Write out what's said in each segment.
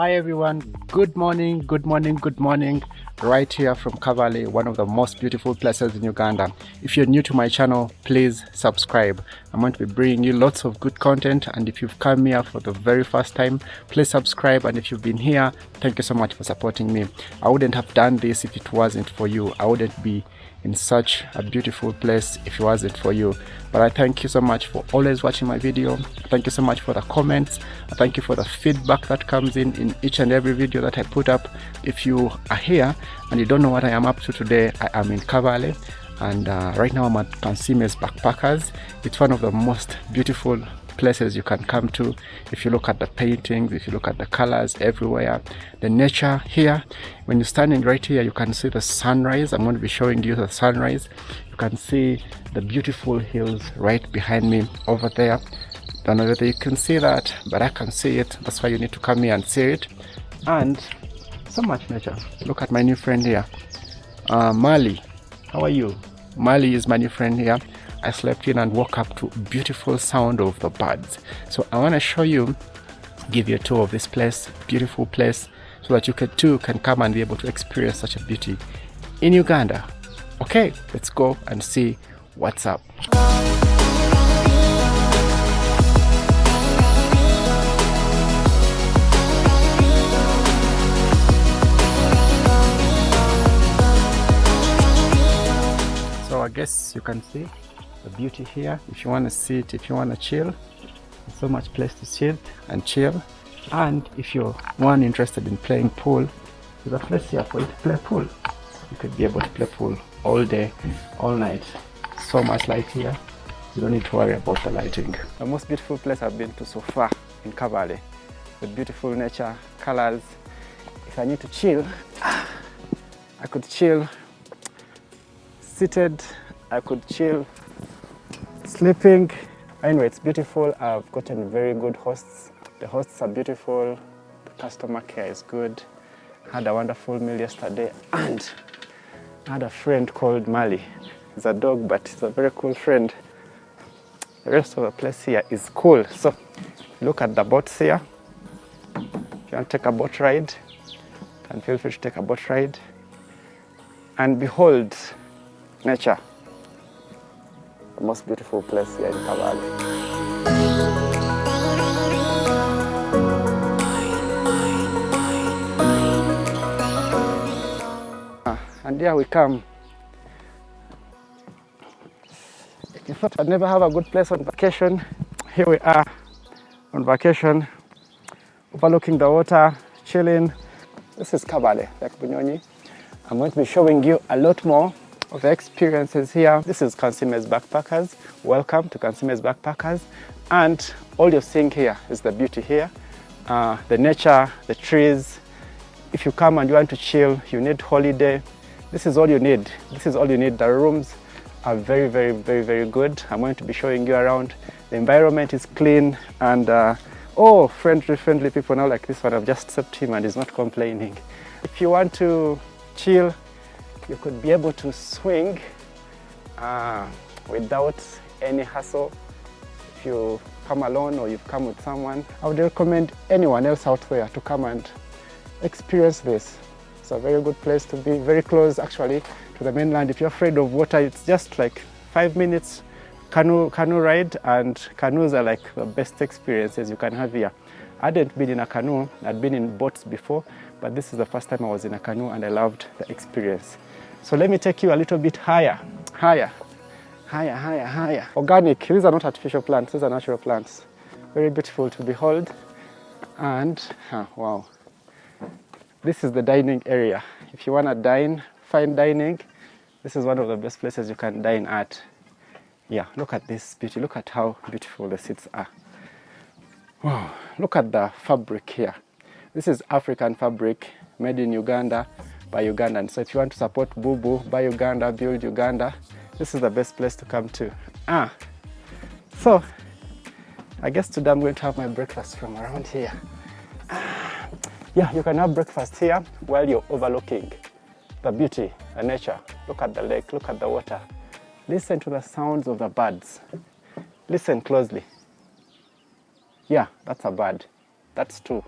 Hi everyone, good morning, good morning, good morning. Right here from Kabale, one of the most beautiful places in Uganda. If you're new to my channel, please subscribe. I'm going to be bringing you lots of good content, and if you've come here for the very first time, please subscribe. And if you've been here, thank you so much for supporting me. I wouldn't have done this if it wasn't for you. I wouldn't be in such a beautiful place if it wasn't for you. But I thank you so much for always watching my video. Thank you so much for the comments. Thank you for the feedback that comes in each and every video that I put up. If you are here and you don't know what I am up to today, I am in Kabale, and right now I'm at Kansiime Backpackers. It's one of the most beautiful places you can come to. If you look at the paintings, if you look at the colors everywhere, the nature here, when you're standing right here, you can see the sunrise. I'm going to be showing you the sunrise. You can see the beautiful hills right behind me over there. Don't know whether you can see that, but I can see it. That's why you need to come here and see it. And so much nature. Look at my new friend here, Mali. How are you? Mali is my new friend here. I slept in and woke up to beautiful sound of the birds. So I want to show you, give you a tour of this place, beautiful place, so that you too can come and be able to experience such a beauty in Uganda. Okay, let's go and see what's up. So I guess you can see the beauty here. If you want to sit, if you want to chill, there's so much place to sit and chill. And if you're interested in playing pool, there's a place here for you to play pool. You could be able to play pool all day, all night. So much light here, you don't need to worry about the lighting. The most beautiful place I've been to so far in Kabale, with beautiful nature, colors. If I need to chill, I could chill seated, I could chill sleeping. Anyway, it's beautiful. I've gotten very good hosts. The hosts are beautiful. The customer care is good. I had a wonderful meal yesterday, and I had a friend called Mali. He's a dog, but he's a very cool friend. The rest of the place here is cool. So look at the boats here. If you want to take a boat ride, you can feel free to take a boat ride and behold nature. The most beautiful place here in Kabale. And here we come. You thought I'd never have a good place on vacation. Here we are on vacation, overlooking the water, chilling. This is Kabale, Lake Bunyonyi. I'm going to be showing you a lot more of the experiences here. This is Kansiime Backpackers. Welcome to Kansiime Backpackers. And all you're seeing here is the beauty here, the nature, the trees. If you come and you want to chill, you need holiday, this is all you need. This is all you need. The rooms are very, very, very, very good. I'm going to be showing you around. The environment is clean, and friendly people now like this one. I've just stepped him and he's not complaining. If you want to chill, you could be able to swing without any hassle. If you come alone or you've come with someone, I would recommend anyone else out there to come and experience this. It's a very good place to be, very close actually to the mainland. If you're afraid of water, it's just like 5 minutes canoe ride, and canoes are like the best experiences you can have here. I hadn't been in a canoe, I'd been in boats before, but this is the first time I was in a canoe and I loved the experience. So let me take you a little bit higher. Organic. These are not artificial plants, these are natural plants. Very beautiful to behold. And, wow. This is the dining area. If you want to dine, fine dining, this is one of the best places you can dine at. Yeah, look at this beauty. Look at how beautiful the seats are. Wow, look at the fabric here. This is African fabric made in Uganda by Ugandans. So if you want to support Boo Buy Uganda, build Uganda, this is the best place to come to. So I guess today I'm going to have my breakfast from around here. Yeah, you can have breakfast here while you're overlooking the beauty, the nature. Look at the lake, look at the water. Listen to the sounds of the birds. Listen closely. Yeah, that's a bird. That's two.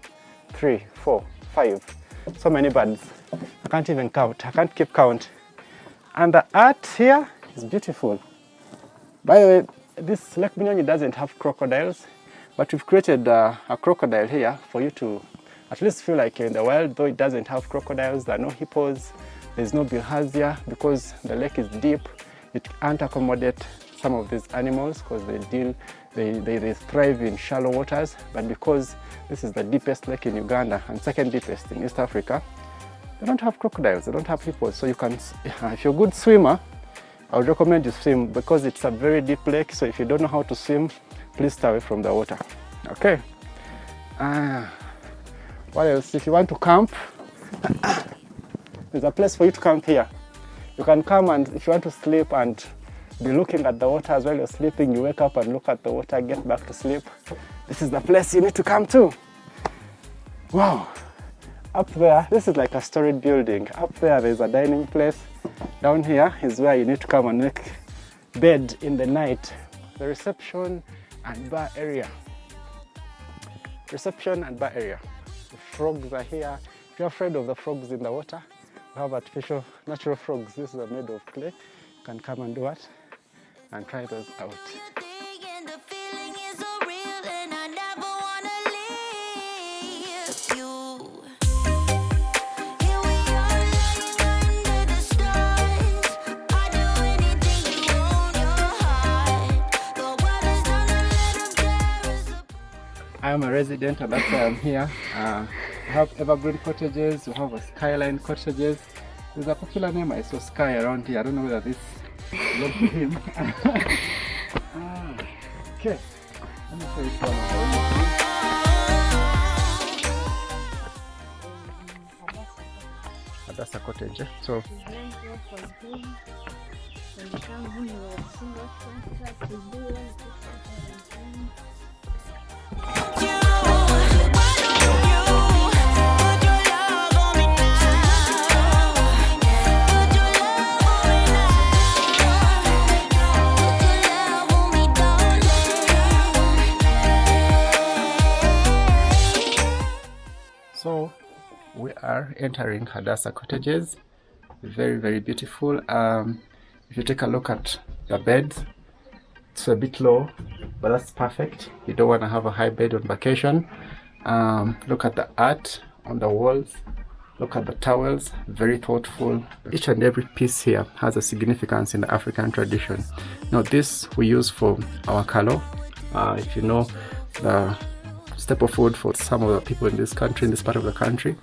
3, 4, 5. So many birds. I can't even count. I can't keep count. And the art here is beautiful. By the way, this Lake Bunyonyi doesn't have crocodiles, but we've created a crocodile here for you to at least feel like you're in the wild, though it doesn't have crocodiles. There are no hippos, there's no bilharzia, because the lake is deep. It can't accommodate some of these animals because they thrive in shallow waters, but because this is the deepest lake in Uganda and second deepest in East Africa, they don't have crocodiles, they don't have hippos. So you can, if you're a good swimmer, I would recommend you swim because it's a very deep lake. So if you don't know how to swim, please stay away from the water. Okay. What else? If you want to camp, there's a place for you to camp here. You can come, and if you want to sleep and be looking at the water as while you're sleeping, you wake up and look at the water, get back to sleep. This is the place you need to come to. Wow. Up there, this is like a storied building. Up there, there's a dining place. Down here is where you need to come and make bed in the night. The reception and bar area. Reception and bar area. The frogs are here. If you're afraid of the frogs in the water, we have artificial, natural frogs. This is made of clay. You can come and do it and try those out. I am a resident, and that's why I'm here. We have evergreen cottages, we have a Skyline cottages. There's a popular name I saw, Sky, around here. I don't know whether this belongs to him. Okay, let me show you one of the Hadassah cottage. So we are entering Hadassah cottages. Very, very beautiful. If you take a look at the beds, it's a bit low, but that's perfect. You don't want to have a high bed on vacation. Look at the art on the walls. Look at the towels, very thoughtful. Each and every piece here has a significance in the African tradition. Now this we use for our kalo. If you know, the staple food for some of the people in this country, in this part of the country,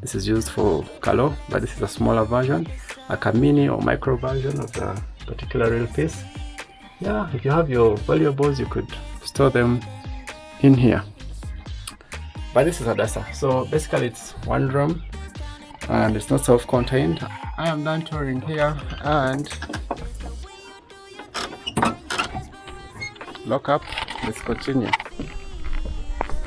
this is used for kalo, but this is a smaller version, like a mini or micro version of the particular real piece. Yeah, if you have your valuables, you could store them in here. But this is Hadassah, so basically it's one room and it's not self-contained. I am done touring here, and lock up. Let's continue.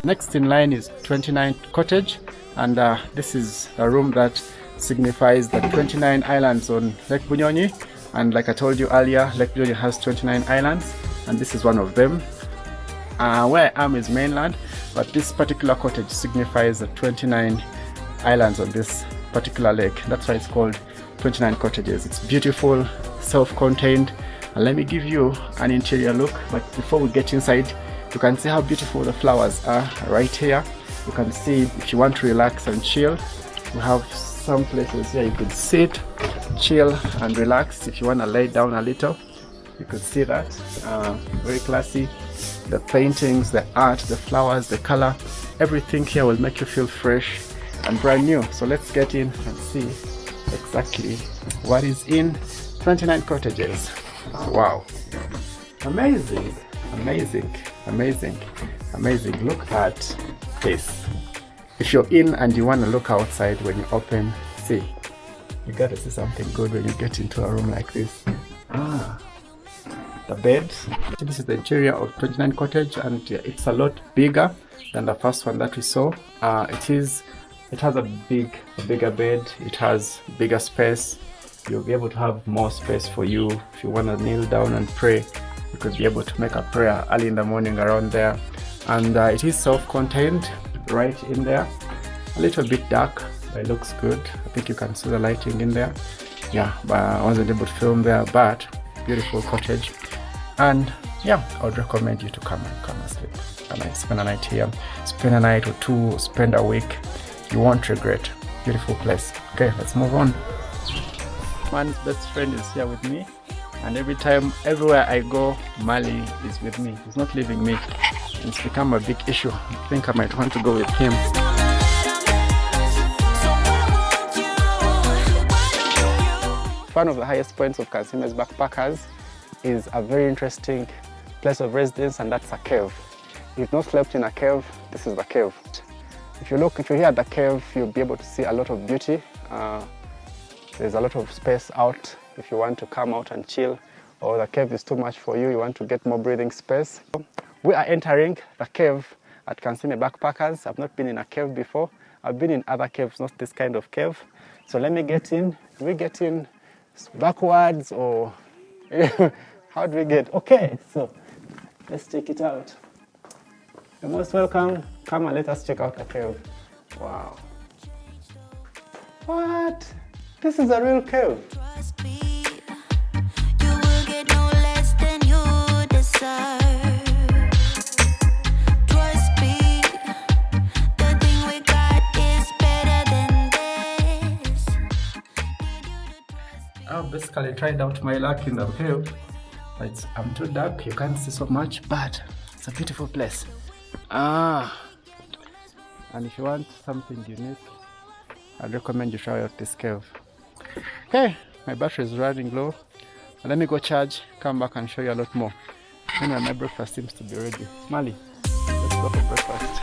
Next in line is 29 cottage, and this is a room that signifies the 29 islands on Lake Bunyonyi. And like I told you earlier, Lake Bunyonyi has 29 islands, and this is one of them. Where I am is mainland, but this particular cottage signifies the 29 islands on this particular lake. That's why it's called 29 cottages. It's beautiful, self-contained, and let me give you an interior look. But before we get inside, you can see how beautiful the flowers are right here. You can see if you want to relax and chill, we have some places here you could sit, chill and relax. If you want to lay down a little, you could see that. Very classy. The paintings, the art, the flowers, the color, everything here will make you feel fresh and brand new. So let's get in and see exactly what is in 29 cottages. Wow, amazing, amazing, amazing, amazing. Look at this. If you're in and you want to look outside, when you open, see, you gotta see something good when you get into a room like this. The bed. This is the interior of 29 cottage, and it's a lot bigger than the first one that we saw. It has a bigger bed. It has bigger space. You'll be able to have more space for you. If you want to kneel down and pray, you could be able to make a prayer early in the morning around there. And it is self-contained right in there. A little bit dark, but it looks good. I think you can see the lighting in there. Yeah, but I wasn't able to film there, but beautiful cottage. And yeah, I would recommend you to come and sleep and spend a night here. Spend a night or two, spend a week. You won't regret. Beautiful place. Okay, let's move on. Man's best friend is here with me, and everywhere I go, Mali is with me. He's not leaving me. It's become a big issue. I think I might want to go with him. One of the highest points of Kansiime Backpackers is a very interesting place of residence, and that's a cave. If you've not slept in a cave, this is the cave. If you're here at the cave, you'll be able to see a lot of beauty. There's a lot of space out if you want to come out and chill, or the cave is too much for you, you want to get more breathing space. We are entering the cave at Kansiime Backpackers. I've not been in a cave before. I've been in other caves, not this kind of cave. So let me get in. Do we get in backwards, or how do we get? Okay, so let's check it out. You're most welcome. Come and let us check out the cave. Wow. What? This is a real cave. You will get no less than you deserve. Trust me, the thing we got is better than this. I've basically tried out my luck in the cave. I'm too dark, you can't see so much, but it's a beautiful place. And if you want something unique, I'd recommend you try out this cave. Okay, my battery is running low. Let me go charge, come back and show you a lot more. Anyway, my breakfast seems to be ready. Mali, let's go for breakfast.